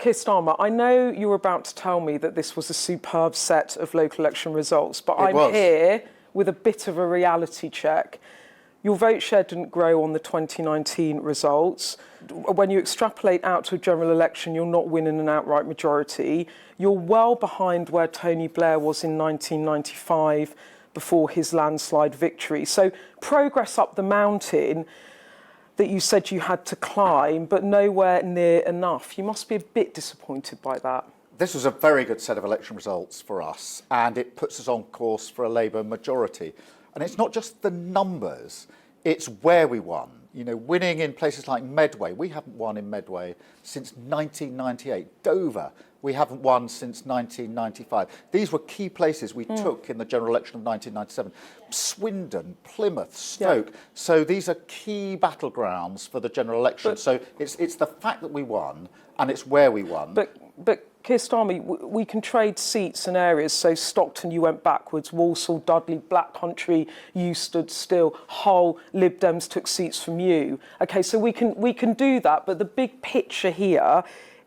Keir Starmer, I know you're about to tell me that this was a superb set of local election results, but I'm here with a bit of a reality check. Your vote share didn't grow on the 2019 results. When you extrapolate out to a general election, you're not winning an outright majority. You're well behind where Tony Blair was in 1995 before his landslide victory. So progress up the mountain that you said you had to climb, but nowhere near enough. You must be a bit disappointed by that. This was a very good set of election results for us, and it puts us on course for a Labour majority. And it's not just the numbers, it's where we won. You know, winning in places like Medway. We haven't won in Medway since 1998. Dover, we haven't won since 1995. These were key places we took in the general election of 1997. Swindon, Plymouth, Stoke. Yeah. So these are key battlegrounds for the general election. So it's the fact that we won, and it's where we won. But Keir Starmer, we can trade seats and areas. So Stockton, you went backwards. Walsall, Dudley, Black Country, you stood still. Hull, Lib Dems took seats from you. Okay, so we can do that. But the big picture here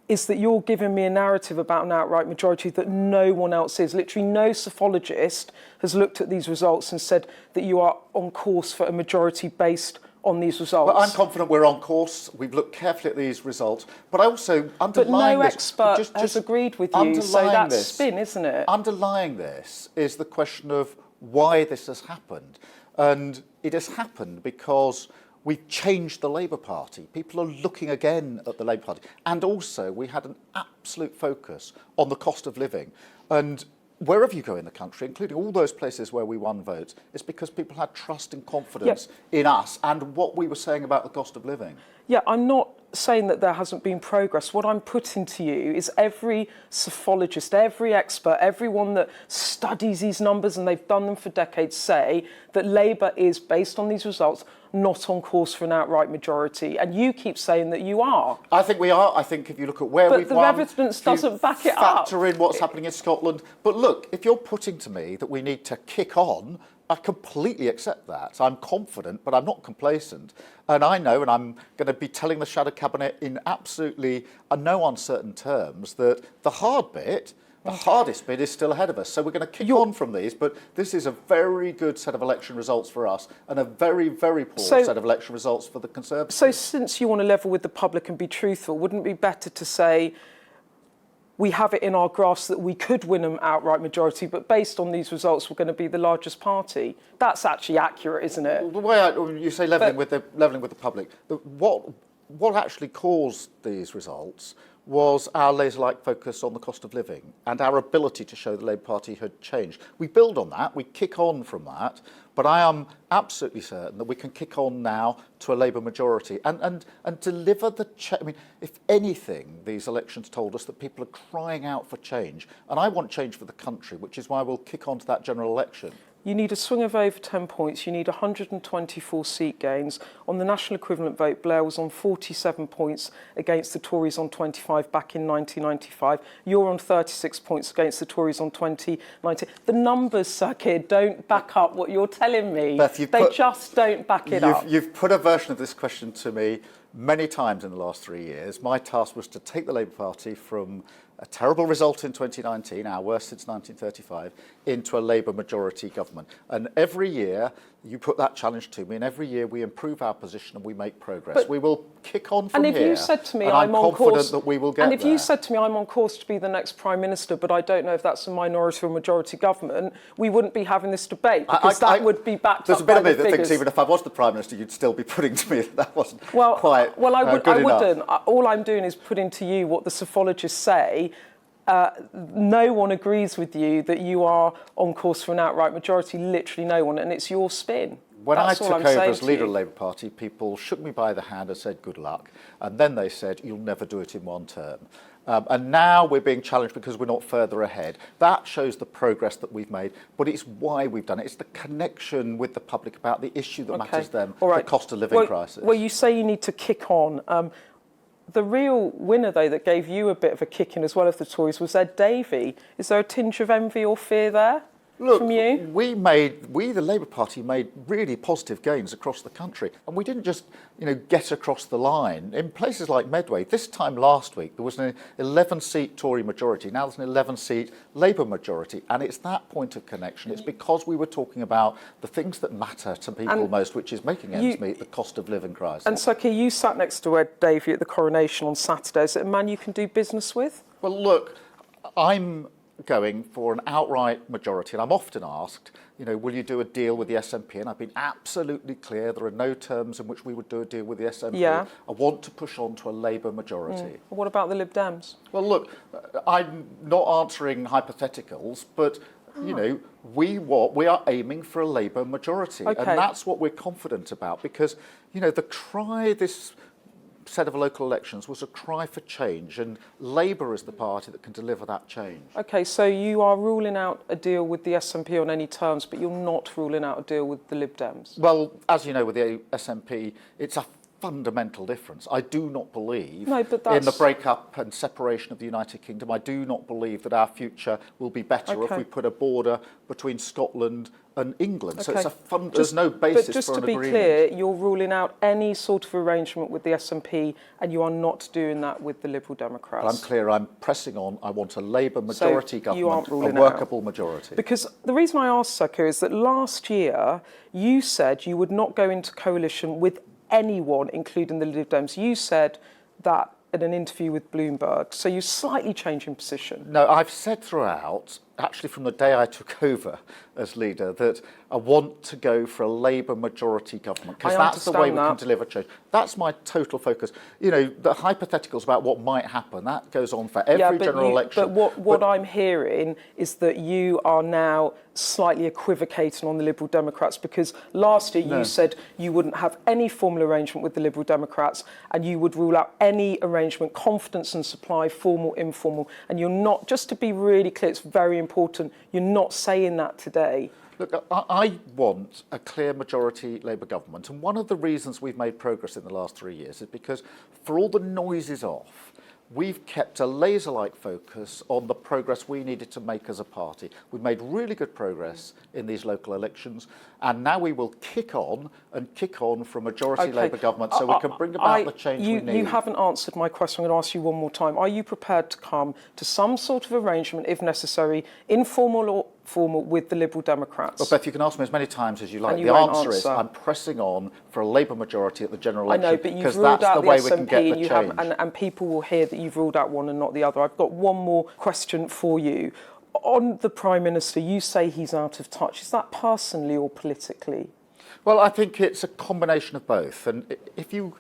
is that you're giving me a narrative about an outright majority that no one else is. Literally no psephologist has looked at these results and said that you are on course for a majority based on these results. Well, I'm confident we're on course. We've looked carefully at these results, but I also underline this. But no expert has agreed with you, so that's spin, isn't it? Underlying this is the question of why this has happened. And it has happened because we've changed the Labour Party. People are looking again at the Labour Party. And also, we had an absolute focus on the cost of living. And wherever you go in the country, including all those places where we won votes, it's because people had trust and confidence in us and what we were saying about the cost of living. Yeah, I'm not saying that there hasn't been progress. What I'm putting to you is every psephologist, every expert, everyone that studies these numbers, and they've done them for decades, say that Labour is, based on these results, not on course for an outright majority. And you keep saying that you are. I think we are. I think if you look at where we've won... But the evidence doesn't back it up. Factor in what's happening in Scotland. But look, if you're putting to me that we need to kick on, I completely accept that. I'm confident, but I'm not complacent. And I know, and I'm going to be telling the Shadow Cabinet in absolutely no uncertain terms, that the hard bit, the hardest bit is still ahead of us. So we're going to kick on from these, but this is a very good set of election results for us and a very, very poor set of election results for the Conservatives. So since you want to level with the public and be truthful, wouldn't it be better to say we have it in our grasp that we could win an outright majority, but based on these results, we're going to be the largest party? That's actually accurate, isn't it? The way you say levelling with the public, what actually caused these results was our laser-like focus on the cost of living and our ability to show the Labour Party had changed. We build on that, we kick on from that, but I am absolutely certain that we can kick on now to a Labour majority and deliver the change. I mean, if anything, these elections told us that people are crying out for change, and I want change for the country, which is why we'll kick on to that general election. You need a swing of over 10 points. You need 124 seat gains. On the national equivalent vote, Blair was on 47 points against the Tories on 25 back in 1995. You're on 36 points against the Tories on 2019. The numbers, Sir Keir, don't back up what you're telling me. Beth, they just don't back it up. You've put a version of this question to me many times in the last 3 years. My task was to take the Labour Party from a terrible result in 2019, our worst since 1935, into a Labour majority government. And every year you put that challenge to me, and every year we improve our position and we make progress. But we will kick on from here. And if you said to me, I'm on confident course, that we will get and if there. you said to me, I'm on course to be the next Prime Minister, but I don't know if that's a minority or majority government, we wouldn't be having this debate, because that would be backed up by the figures. There's a bit of me that thinks even if I was the Prime Minister, you'd still be putting to me that wasn't quite good enough. I wouldn't. All I'm doing is putting to you what the psephologists say. No one agrees with you that you are on course for an outright majority, literally no one, and it's your spin. When I took over as leader of the Labour Party, people shook me by the hand and said, good luck. And then they said, you'll never do it in one term. And now we're being challenged because we're not further ahead. That shows the progress that we've made, but it's why we've done it. It's the connection with the public about the issue that matters them, the cost of living crisis. Well, you say you need to kick on. The real winner, though, that gave you a bit of a kick in as well as the Tories was Ed Davey. Is there a tinge of envy or fear there? Look, from you? we, the Labour Party, made really positive gains across the country. And we didn't just, get across the line. In places like Medway, this time last week, there was an 11-seat Tory majority. Now there's an 11-seat Labour majority. And it's that point of connection. It's because we were talking about the things that matter to people most, which is making ends meet, the cost of living crisis. And Sir Keir, you sat next to Ed Davey at the coronation on Saturday. Is it a man you can do business with? Well, look, I'm going for an outright majority, and I'm often asked, will you do a deal with the SNP? And I've been absolutely clear there are no terms in which we would do a deal with the SNP. Yeah. I want to push on to a Labour majority. What about the Lib Dems? Well, look, I'm not answering hypotheticals, but we are aiming for a Labour majority, Okay. and that's what we're confident about, because the cry this set of local elections was a cry for change, and Labour is the party that can deliver that change. Okay, so you are ruling out a deal with the SNP on any terms, but you're not ruling out a deal with the Lib Dems? Well, as you know, with the SNP, it's a fundamental difference. I do not believe in the breakup and separation of the United Kingdom. I do not believe that our future will be better if we put a border between Scotland and England. So it's there's no basis for an agreement. But just to be clear, you're ruling out any sort of arrangement with the SNP, and you are not doing that with the Liberal Democrats. But I'm clear, I'm pressing on. I want a Labour majority government, a workable majority. Because the reason I asked, Sir Keir, is that last year you said you would not go into coalition with anyone, including the Lib Dems. You said that in an interview with Bloomberg. So you're slightly changing position. No, I've said throughout, actually from the day I took over as leader, that I want to go for a Labour majority government, because that's the way we can deliver change. That's my total focus. The hypotheticals about what might happen, that goes on for every general election. But what I'm hearing is that you are now slightly equivocating on the Liberal Democrats, because last year you said you wouldn't have any formal arrangement with the Liberal Democrats, and you would rule out any arrangement, confidence and supply, formal, informal, and you're not, just to be really clear, it's very important, you're not saying that today. Look, I want a clear majority Labour government, and one of the reasons we've made progress in the last 3 years is because, for all the noises off, we've kept a laser-like focus on the progress we needed to make as a party. We've made really good progress in these local elections, and now we will kick on for a majority Labour government so we can bring about the change we need. You haven't answered my question. I'm going to ask you one more time. Are you prepared to come to some sort of arrangement, if necessary, informal or formal, with the Liberal Democrats? Well, Beth, you can ask me as many times as you like. The answer is I'm pressing on for a Labour majority at the general election. I know, but you've ruled out the SNP, and people will hear that you've ruled out one and not the other. I've got one more question for you. On the Prime Minister, you say he's out of touch. Is that personally or politically? Well, I think it's a combination of both. And if you,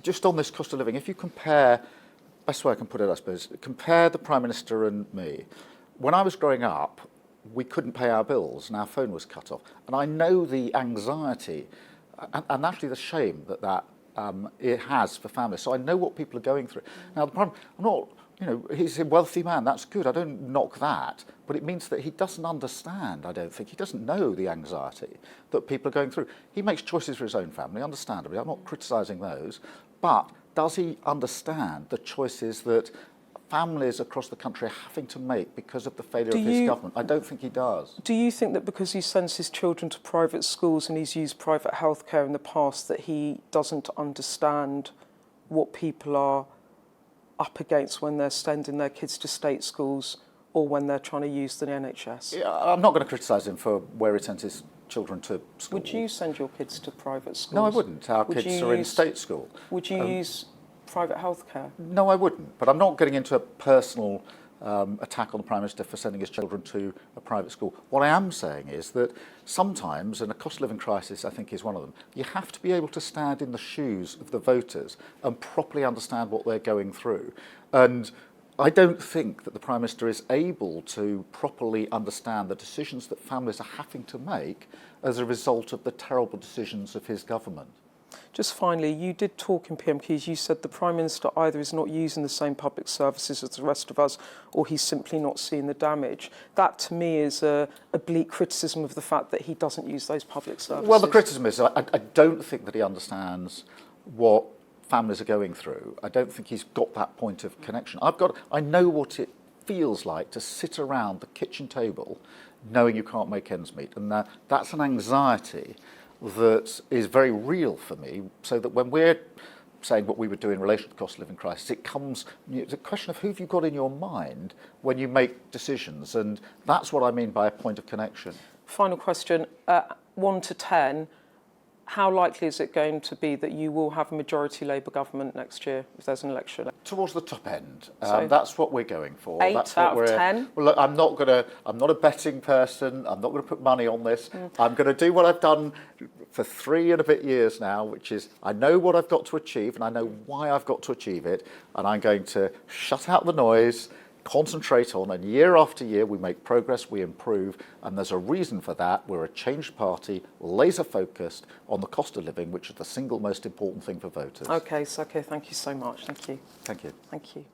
just on this cost of living, if you compare, best way I can put it, I suppose, compare the Prime Minister and me. When I was growing up, we couldn't pay our bills and our phone was cut off. And I know the anxiety and actually the shame that it has for families. So I know what people are going through. Now, I'm not, he's a wealthy man, that's good, I don't knock that, but it means that he doesn't understand, I don't think. He doesn't know the anxiety that people are going through. He makes choices for his own family, understandably, I'm not criticising those, but does he understand the choices that families across the country are having to make because of the failure of his government? I don't think he does. Do you think that because he sends his children to private schools and he's used private healthcare in the past, that he doesn't understand what people are up against when they're sending their kids to state schools or when they're trying to use the NHS? Yeah, I'm not going to criticise him for where he sends his children to school. Would you send your kids to private schools? No, I wouldn't. Our kids are in state school. Would you use private healthcare? No, I wouldn't. But I'm not getting into a personal attack on the Prime Minister for sending his children to a private school. What I am saying is that sometimes, and a cost of living crisis I think is one of them, you have to be able to stand in the shoes of the voters and properly understand what they're going through. And I don't think that the Prime Minister is able to properly understand the decisions that families are having to make as a result of the terrible decisions of his government. Just finally, you did talk in PMQs, you said the Prime Minister either is not using the same public services as the rest of us or he's simply not seeing the damage. That to me is a bleak criticism of the fact that he doesn't use those public services. Well, the criticism is I don't think that he understands what families are going through. I don't think he's got that point of connection. I know what it feels like to sit around the kitchen table knowing you can't make ends meet. And that's an anxiety that is very real for me, so that when we're saying what we would do in relation to the cost of living crisis, it's a question of who have you got in your mind when you make decisions, and that's what I mean by a point of connection. Final question, 1 to 10, how likely is it going to be that you will have a majority Labour government next year if there's an election? Towards the top end. So that's what we're going for. 8 that's out what of 10? Well, look, I'm not a betting person. I'm not going to put money on this. I'm going to do what I've done for 3 and a bit years now, which is I know what I've got to achieve and I know why I've got to achieve it, and I'm going to shut out the noise, concentrate on, and year after year we make progress, we improve, and there's a reason for that. We're a changed party, laser focused on the cost of living, which is the single most important thing for voters. Okay, Sir Keir, thank you so much. Thank you. Thank you. Thank you.